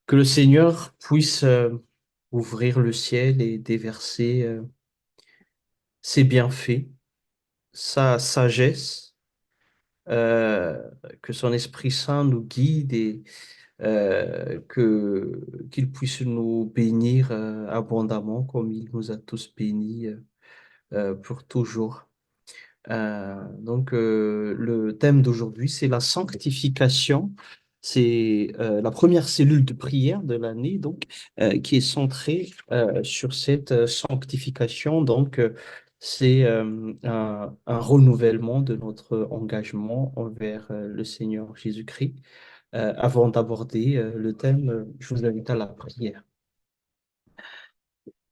Que le Seigneur puisse ouvrir le ciel et déverser ses bienfaits, sa sagesse, euh, que son Esprit Saint nous guide et qu'il puisse nous bénir abondamment comme il nous a tous bénis pour toujours. Le thème d'aujourd'hui, c'est la sanctification. C'est la première cellule de prière de l'année, qui est centrée sur cette sanctification. C'est un renouvellement de notre engagement envers le Seigneur Jésus-Christ. Avant d'aborder le thème, je vous invite à la prière.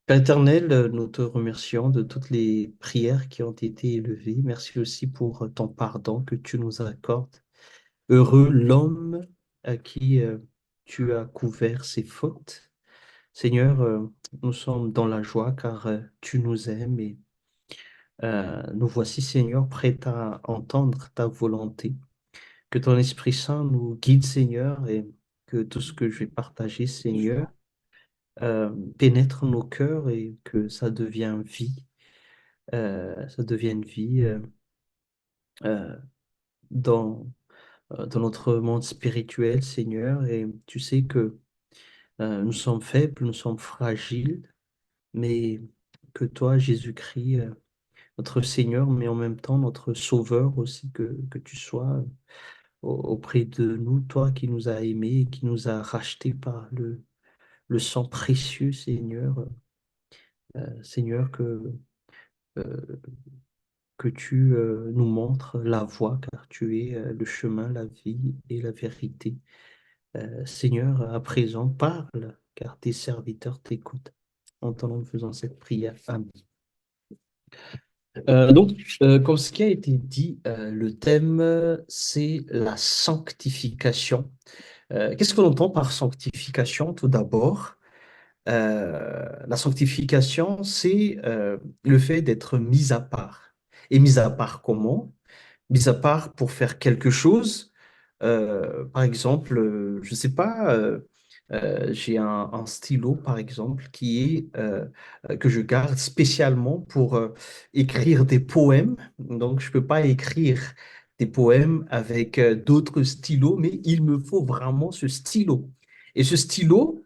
Père éternel, nous te remercions de toutes les prières qui ont été élevées. Merci aussi pour ton pardon que tu nous accordes. Heureux l'homme à qui tu as couvert ses fautes. Seigneur, nous sommes dans la joie car tu nous aimes et nous voici, Seigneur, prêts à entendre ta volonté. Que ton Esprit Saint nous guide, Seigneur, et que tout ce que je vais partager, Seigneur, pénètre nos cœurs et que ça devienne vie. Ça devienne vie euh, dans, dans notre monde spirituel, Seigneur. Et tu sais que nous sommes faibles, nous sommes fragiles, mais que toi, Jésus-Christ, notre Seigneur, mais en même temps notre Sauveur aussi, que tu sois auprès de nous, toi qui nous as aimés et qui nous as rachetés par le sang précieux, Seigneur. Seigneur, euh, que tu nous montres la voie, car tu es le chemin, la vie et la vérité. Seigneur, à présent, parle, car tes serviteurs t'écoutent. En t'en faisant cette prière. Amen. Comme ce qui a été dit, le thème, c'est la sanctification. Qu'est-ce qu'on entend par sanctification, tout d'abord? La sanctification, c'est le fait d'être mis à part. Et mis à part comment? Mis à part pour faire quelque chose. Par exemple, je ne sais pas, j'ai un stylo, par exemple, que je garde spécialement pour écrire des poèmes. Donc, je ne peux pas écrire des poèmes avec d'autres stylos, mais il me faut vraiment ce stylo. Et ce stylo,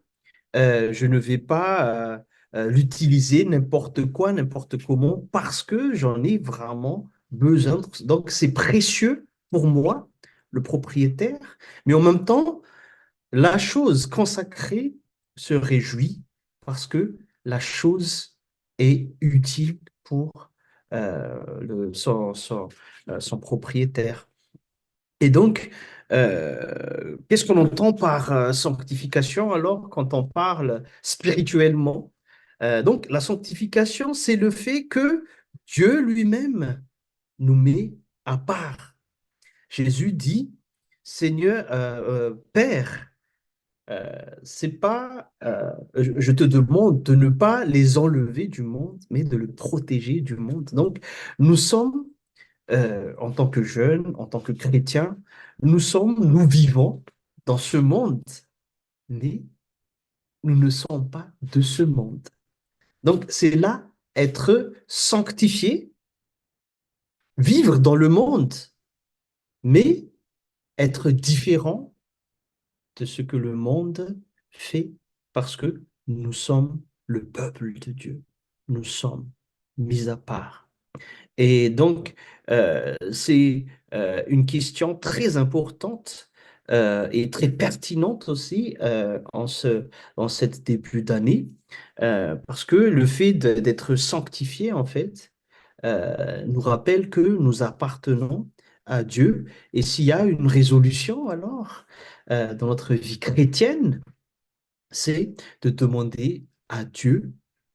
je ne vais pas l'utiliser n'importe quoi, n'importe comment, parce que j'en ai vraiment besoin. Donc, c'est précieux pour moi, le propriétaire, mais en même temps, la chose consacrée se réjouit parce que la chose est utile pour son propriétaire. Et donc, qu'est-ce qu'on entend par sanctification alors quand on parle spirituellement? Donc, la sanctification, c'est le fait que Dieu lui-même nous met à part. Jésus dit, Seigneur, Père, c'est pas, je te demande de ne pas les enlever du monde, mais de le protéger du monde. Donc, nous sommes en tant que jeunes, en tant que chrétiens, nous vivons dans ce monde, mais nous ne sommes pas de ce monde. Donc, c'est là être sanctifié, vivre dans le monde, mais être différent de ce que le monde fait parce que nous sommes le peuple de Dieu. Nous sommes mis à part. Et donc, c'est une question très importante et très pertinente aussi en cette début d'année, parce que le fait d'être sanctifié, en fait, nous rappelle que nous appartenons à Dieu. Et s'il y a une résolution, alors, dans notre vie chrétienne, c'est de demander à Dieu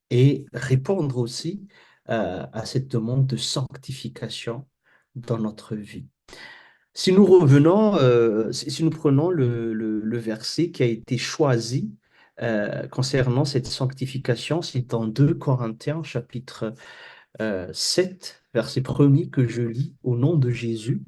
et répondre aussi à cette demande de sanctification dans notre vie. Si nous revenons, si nous prenons le verset qui a été choisi concernant cette sanctification, c'est dans 2 Corinthiens chapitre 7, verset 1er que je lis au nom de Jésus.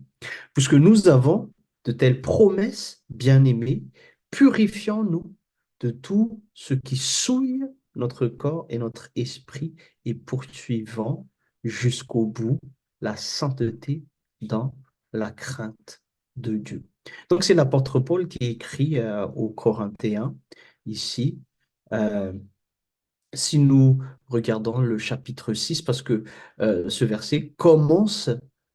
Puisque nous avons de telles promesses, bien-aimés, purifions-nous de tout ce qui souille notre corps et notre esprit et poursuivant jusqu'au bout la sainteté dans la crainte de Dieu. Donc c'est l'apôtre Paul qui écrit aux Corinthiens ici. Euh, si nous regardons le chapitre 6, parce que ce verset commence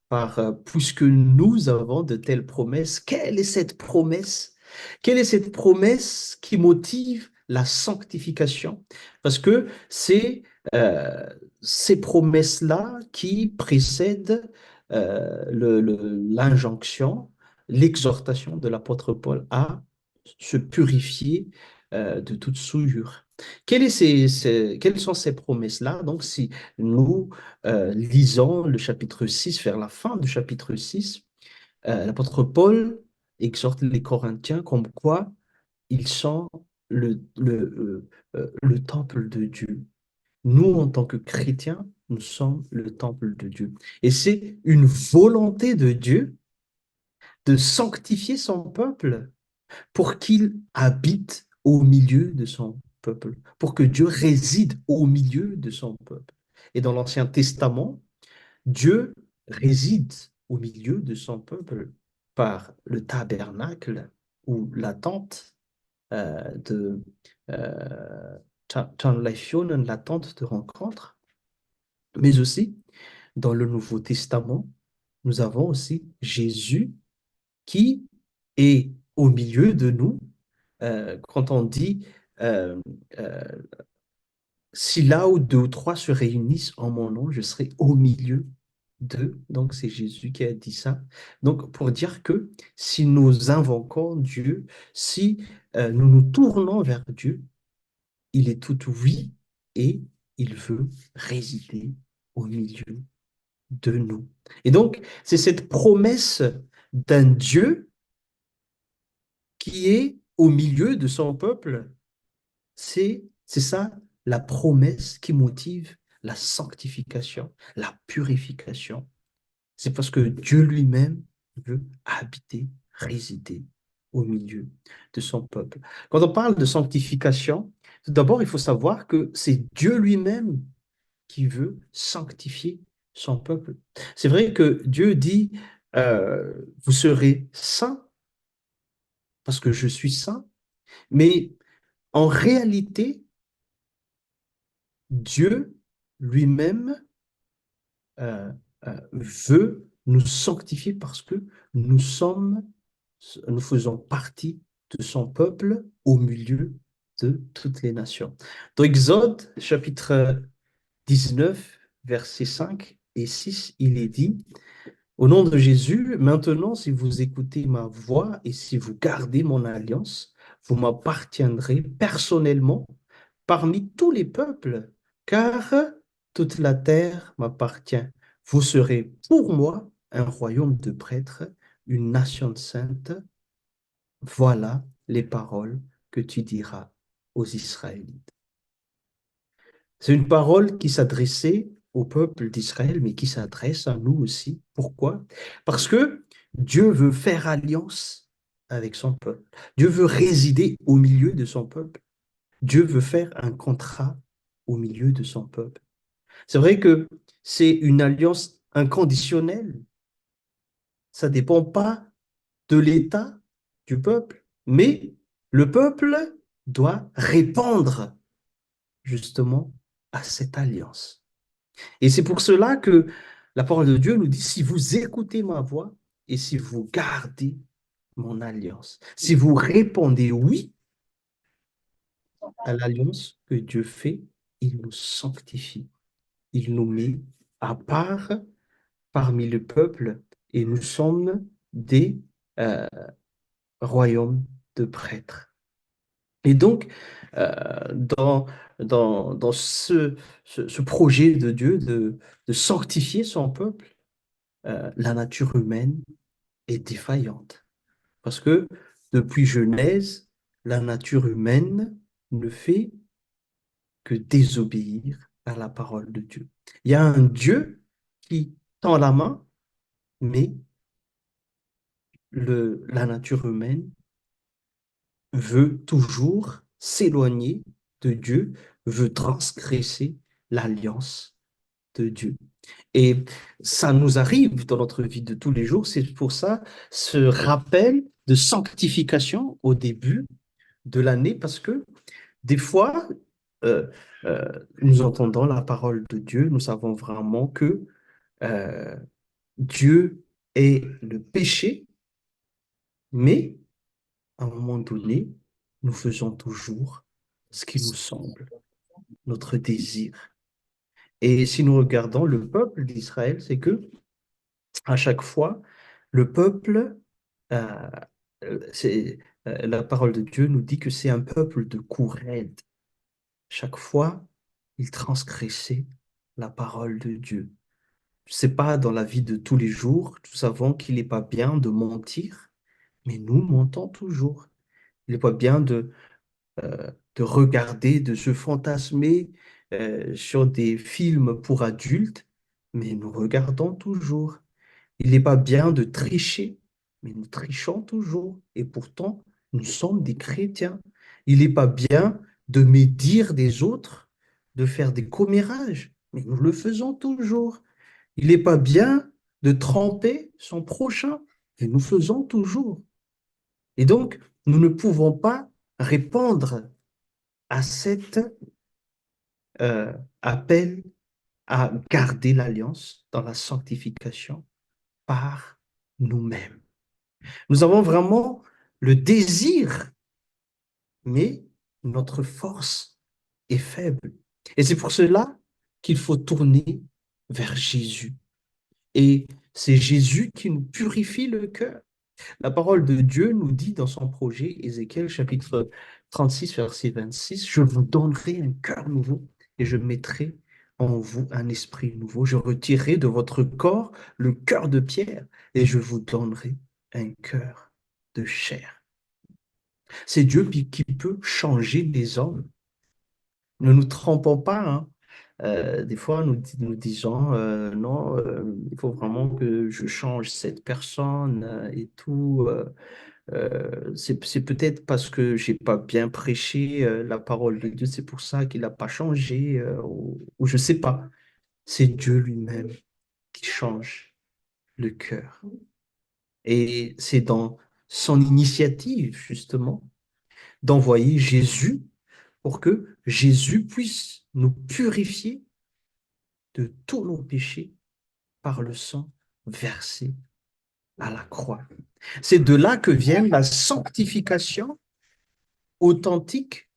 par puisque nous avons de telles promesses, quelle est cette promesse? Quelle est cette promesse qui motive la sanctification? Parce que c'est euh, ces promesses-là qui précèdent l'injonction, l'exhortation de l'apôtre Paul à se purifier de toute souillure. Quelles sont ces promesses-là? Donc, si nous lisons le chapitre 6 vers la fin du chapitre 6, l'apôtre Paul exhorte les Corinthiens comme quoi ils sont le temple de Dieu. Nous, en tant que chrétiens, nous sommes le temple de Dieu. Et c'est une volonté de Dieu de sanctifier son peuple pour qu'il habite au milieu de son peuple, pour que Dieu réside au milieu de son peuple. Et dans l'Ancien Testament, Dieu réside au milieu de son peuple par le tabernacle ou la tente de Tanlationen, la tente de rencontre, mais aussi dans le Nouveau Testament, nous avons aussi Jésus qui est au milieu de nous. Quand on dit euh, euh, si là où deux ou trois se réunissent en mon nom, je serai au milieu d'eux. Donc c'est Jésus qui a dit ça. Donc pour dire que si nous invoquons Dieu, si nous nous tournons vers Dieu, il est tout oui et il veut résider au milieu de nous. Et donc c'est cette promesse d'un Dieu qui est au milieu de son peuple. C'est ça la promesse qui motive la sanctification, la purification. C'est parce que Dieu lui-même veut habiter, résider au milieu de son peuple. Quand on parle de sanctification, tout d'abord, il faut savoir que c'est Dieu lui-même qui veut sanctifier son peuple. C'est vrai que Dieu dit, vous serez saints parce que je suis saint, mais en réalité, Dieu lui-même euh, veut nous sanctifier parce que nous faisons partie de son peuple au milieu de toutes les nations. Dans Exode, chapitre 19, versets 5 et 6, il est dit, au nom de Jésus, maintenant, si vous écoutez ma voix et si vous gardez mon alliance, vous m'appartiendrez personnellement parmi tous les peuples, car toute la terre m'appartient. Vous serez pour moi un royaume de prêtres, une nation sainte. Voilà les paroles que tu diras aux Israélites. C'est une parole qui s'adressait au peuple d'Israël, mais qui s'adresse à nous aussi. Pourquoi? Parce que Dieu veut faire alliance avec son peuple. Dieu veut résider au milieu de son peuple. Dieu veut faire un contrat au milieu de son peuple. C'est vrai que c'est une alliance inconditionnelle. Ça ne dépend pas de l'état du peuple, mais le peuple doit répondre justement à cette alliance. Et c'est pour cela que la parole de Dieu nous dit, si vous écoutez ma voix et si vous gardez mon alliance, si vous répondez oui à l'alliance que Dieu fait, il nous sanctifie. Il nous met à part parmi le peuple et nous sommes des euh, royaumes de prêtres. Et donc, dans ce projet de Dieu de sanctifier son peuple, la nature humaine est défaillante. Parce que depuis Genèse, la nature humaine ne fait que désobéir à la parole de Dieu. Il y a un Dieu qui tend la main, mais la nature humaine veut toujours s'éloigner de Dieu, veut transgresser l'alliance de Dieu. Et ça nous arrive dans notre vie de tous les jours. C'est pour ça ce rappel de sanctification au début de l'année, parce que des fois, euh, nous entendons la parole de Dieu, nous savons vraiment que euh, Dieu est le péché, mais à un moment donné, nous faisons toujours ce qui nous semble, notre désir. Et si nous regardons le peuple d'Israël, c'est que à chaque fois, le peuple, euh, la parole de Dieu nous dit que c'est un peuple de cou raide. Chaque fois, il transgressait la parole de Dieu. C'est pas dans la vie de tous les jours, nous savons qu'il n'est pas bien de mentir, mais nous mentons toujours. Il n'est pas bien de regarder, de se fantasmer sur des films pour adultes, mais nous regardons toujours. Il n'est pas bien de tricher, mais nous trichons toujours. Et pourtant, nous sommes des chrétiens. Il n'est pas bien de médire des autres, de faire des commérages, mais nous le faisons toujours. Il n'est pas bien de tromper son prochain, et nous faisons toujours. Et donc, nous ne pouvons pas répondre à cet euh, appel à garder l'alliance dans la sanctification par nous-mêmes. Nous avons vraiment le désir, mais notre force est faible. Et c'est pour cela qu'il faut tourner vers Jésus. Et c'est Jésus qui nous purifie le cœur. La parole de Dieu nous dit dans son projet, Ézéchiel chapitre 36, verset 26, je vous donnerai un cœur nouveau et je mettrai en vous un esprit nouveau. Je retirerai de votre corps le cœur de pierre et je vous donnerai un cœur de chair. C'est Dieu qui peut changer les hommes. Ne nous trompons pas, hein. Des fois, nous disons, non, il faut vraiment que je change cette personne et tout. C'est peut-être parce que j'ai pas bien prêché la parole de Dieu, c'est pour ça qu'il n'a pas changé, ou je sais pas. C'est Dieu lui-même qui change le cœur. Et c'est dans son initiative, justement, d'envoyer Jésus pour que Jésus puisse nous purifier de tous nos péchés par le sang versé à la croix. C'est de là que vient la sanctification authentique,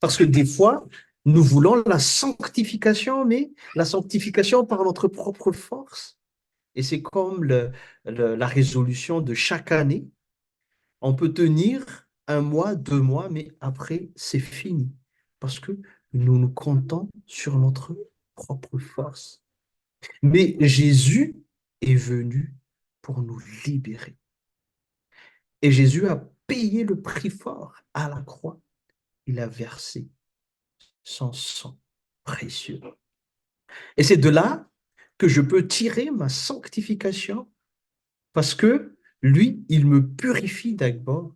parce que des fois, nous voulons la sanctification, mais la sanctification par notre propre force. Et c'est comme la résolution de chaque année. On peut tenir un mois, 2 mois, mais après, c'est fini. Parce que nous nous comptons sur notre propre force. Mais Jésus est venu pour nous libérer. Et Jésus a payé le prix fort à la croix. Il a versé son sang précieux. Et c'est de là que je peux tirer ma sanctification parce que lui, il me purifie d'abord.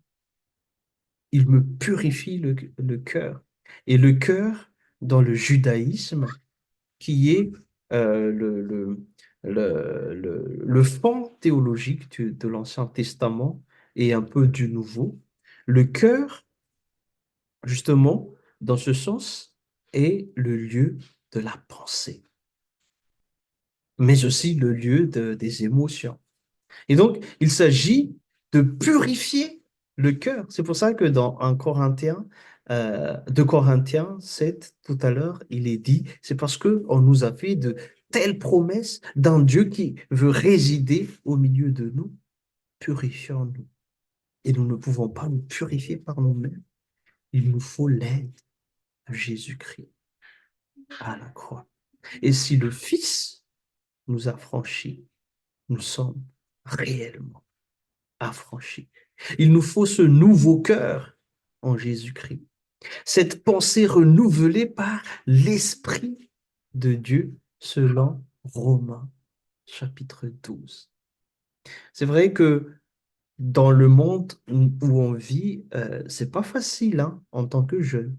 Il me purifie le cœur. Et le cœur, dans le judaïsme, qui est le fond théologique de l'Ancien Testament et un peu du Nouveau, le cœur, justement, dans ce sens, est le lieu de la pensée, mais aussi le lieu des émotions. Et donc, il s'agit de purifier le cœur. C'est pour ça que dans 1 Corinthiens, 2 Corinthiens 7, tout à l'heure, il est dit, c'est parce qu'on nous a fait de telles promesses d'un Dieu qui veut résider au milieu de nous. Purifions-nous. Et nous ne pouvons pas nous purifier par nous-mêmes. Il nous faut l'aide de Jésus-Christ à la croix. Et si le Fils nous a franchis, nous sommes réellement affranchis. Il nous faut ce nouveau cœur en Jésus-Christ. Cette pensée renouvelée par l'Esprit de Dieu selon Romains chapitre 12. C'est vrai que dans le monde où on vit, c'est pas facile, hein, en tant que jeune.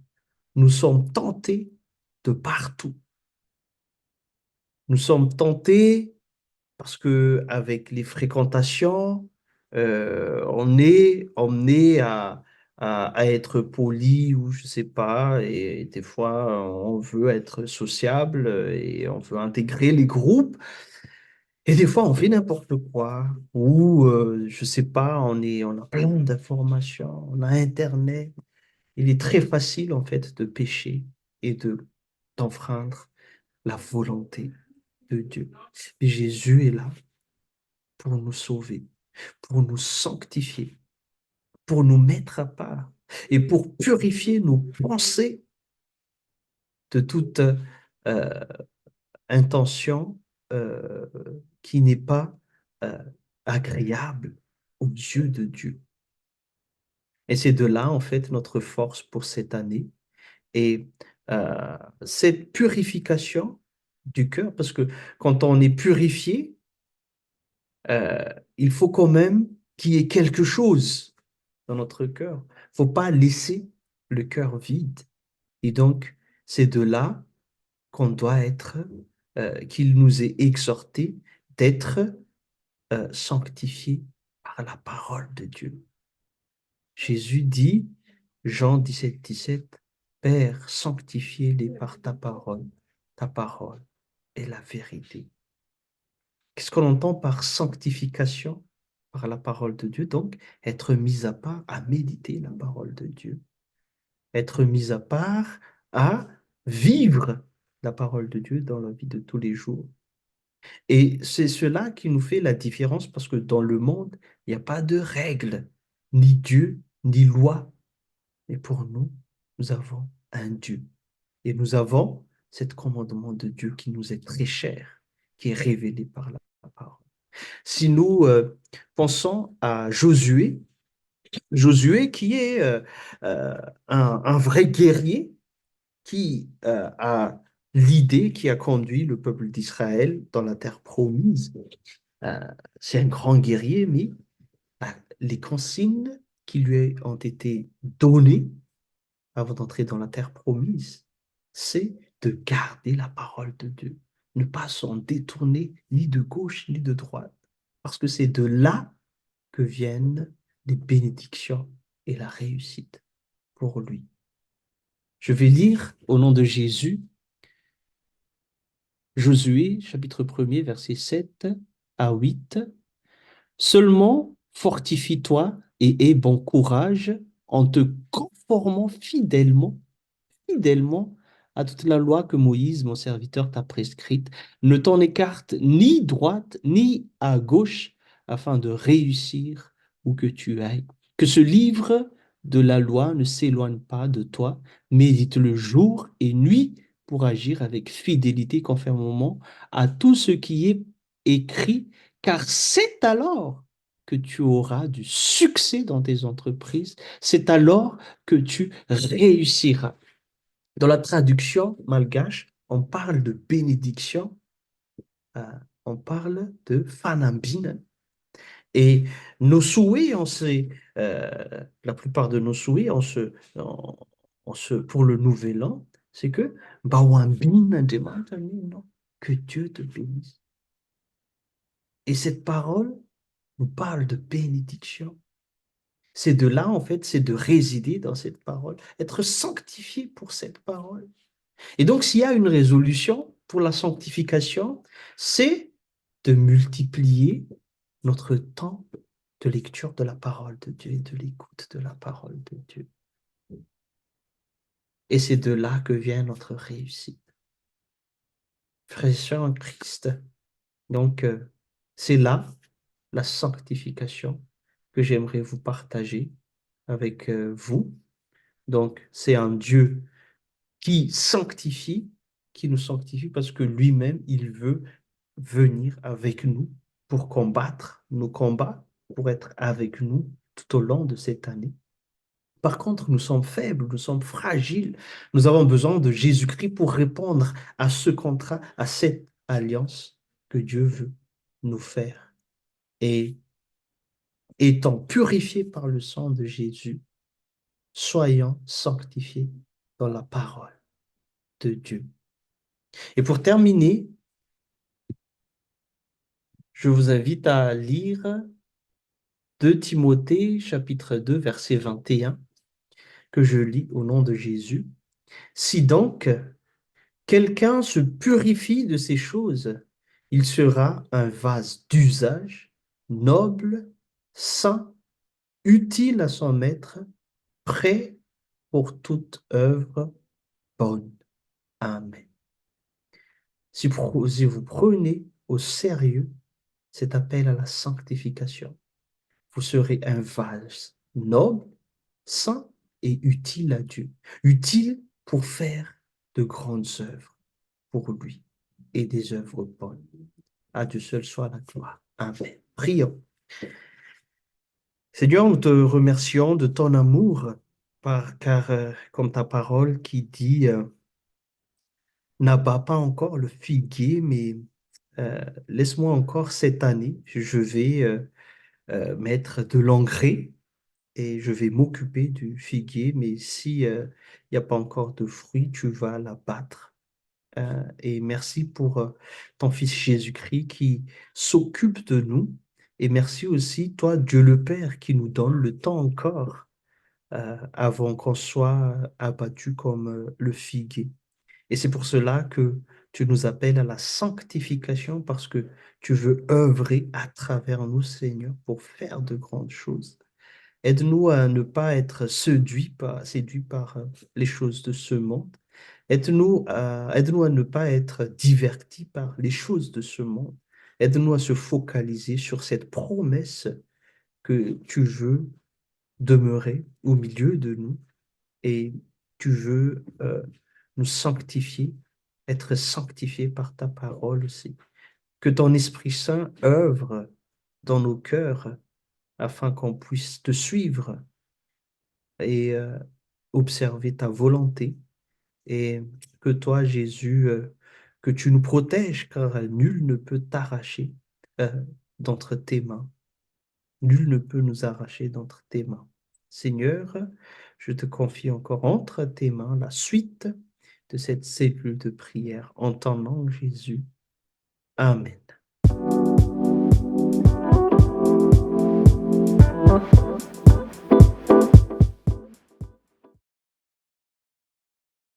Nous sommes tentés de partout. Nous sommes tentés parce que avec les fréquentations, on est emmené à être poli ou je sais pas, et des fois on veut être sociable et on veut intégrer les groupes, et des fois on fait n'importe quoi, ou je sais pas, on a plein d'informations, on a Internet. Il est très facile en fait de pécher et d'enfreindre la volonté de Dieu. Et Jésus est là pour nous sauver, pour nous sanctifier, pour nous mettre à part et pour purifier nos pensées de toute euh, intention euh, qui n'est pas euh, agréable aux yeux de Dieu. Et c'est de là, en fait, notre force pour cette année. Et cette purification du cœur, parce que quand on est purifié, euh, il faut quand même qu'il y ait quelque chose dans notre cœur. Il ne faut pas laisser le cœur vide. Et donc, c'est de là qu'on doit être, qu'il nous est exhorté d'être sanctifié par la parole de Dieu. Jésus dit, Jean 17, 17, Père, sanctifie-les par ta parole est la vérité. Qu'est-ce qu'on entend par sanctification? Par la parole de Dieu, donc être mis à part à méditer la parole de Dieu, être mis à part à vivre la parole de Dieu dans la vie de tous les jours. Et c'est cela qui nous fait la différence parce que dans le monde, il n'y a pas de règles, ni Dieu, ni loi. Mais pour nous, nous avons un Dieu. Et nous avons cet commandement de Dieu qui nous est très cher, qui est révélé par la parole. Si nous pensons à Josué, Josué qui est un vrai guerrier qui a l'idée qui a conduit le peuple d'Israël dans la terre promise. Euh, c'est un grand guerrier, mais les consignes qui lui ont été données avant d'entrer dans la terre promise, c'est de garder la parole de Dieu, ne pas s'en détourner ni de gauche ni de droite, parce que c'est de là que viennent les bénédictions et la réussite pour lui. Je vais lire au nom de Jésus, Josué, chapitre 1er, versets 7 à 8. Seulement fortifie-toi et aie bon courage en te conformant fidèlement à toute la loi que Moïse, mon serviteur, t'a prescrite. Ne t'en écarte ni droite ni à gauche afin de réussir où que tu ailles. Que ce livre de la loi ne s'éloigne pas de toi. Médite-le jour et nuit pour agir avec fidélité conformément à tout ce qui est écrit, car c'est alors que tu auras du succès dans tes entreprises. C'est alors que tu réussiras. Dans la traduction malgache, on parle de bénédiction, euh, on parle de fanambine. Et nos souhaits, la plupart de nos souhaits, pour le nouvel an, c'est que Bawambine demande à nous, non, que Dieu te bénisse. Et cette parole nous parle de bénédiction. C'est de là, en fait, c'est de résider dans cette parole, être sanctifié pour cette parole. Et donc, s'il y a une résolution pour la sanctification, c'est de multiplier notre temps de lecture de la parole de Dieu et de l'écoute de la parole de Dieu. Et c'est de là que vient notre réussite. Frères et sœurs en Christ, donc c'est là la sanctification que j'aimerais vous partager avec vous. Donc, c'est un Dieu qui sanctifie, qui nous sanctifie parce que lui-même, il veut venir avec nous pour combattre nos combats, pour être avec nous tout au long de cette année. Par contre, nous sommes faibles, nous sommes fragiles. Nous avons besoin de Jésus-Christ pour répondre à ce contrat, à cette alliance que Dieu veut nous faire. Et étant purifiés par le sang de Jésus, soyons sanctifiés dans la parole de Dieu. Et pour terminer, je vous invite à lire 2 Timothée chapitre 2 verset 21 que je lis au nom de Jésus. Si donc quelqu'un se purifie de ces choses, il sera un vase d'usage, noble, saint, utile à son maître, prêt pour toute œuvre bonne. Amen. Si vous prenez au sérieux cet appel à la sanctification, vous serez un vase noble, saint et utile à Dieu, utile pour faire de grandes œuvres pour lui et des œuvres bonnes. À Dieu seul soit la gloire. Amen. Prions. Seigneur, nous te remercions de ton amour, car comme ta parole qui dit, n'abat pas encore le figuier, mais laisse-moi encore cette année, je vais mettre de l'engrais et je vais m'occuper du figuier, mais si il n'y a pas encore de fruits, tu vas l'abattre. Et merci pour ton Fils Jésus-Christ qui s'occupe de nous. Et merci aussi, toi, Dieu le Père, qui nous donne le temps encore avant qu'on soit abattu comme le figuier. Et c'est pour cela que tu nous appelles à la sanctification parce que tu veux œuvrer à travers nous, Seigneur, pour faire de grandes choses. Aide-nous à ne pas être séduits par les choses de ce monde. Aide-nous à ne pas être divertis par les choses de ce monde. Aide-nous à se focaliser sur cette promesse que tu veux demeurer au milieu de nous et tu veux nous sanctifier, être sanctifié par ta parole aussi. Que ton Esprit Saint œuvre dans nos cœurs afin qu'on puisse te suivre et observer ta volonté et que toi, Jésus, que tu nous protèges car nul ne peut t'arracher euh, d'entre tes mains. Nul ne peut nous arracher d'entre tes mains. Seigneur, je te confie encore entre tes mains la suite de cette cellule de prière en ton nom, Jésus. Amen.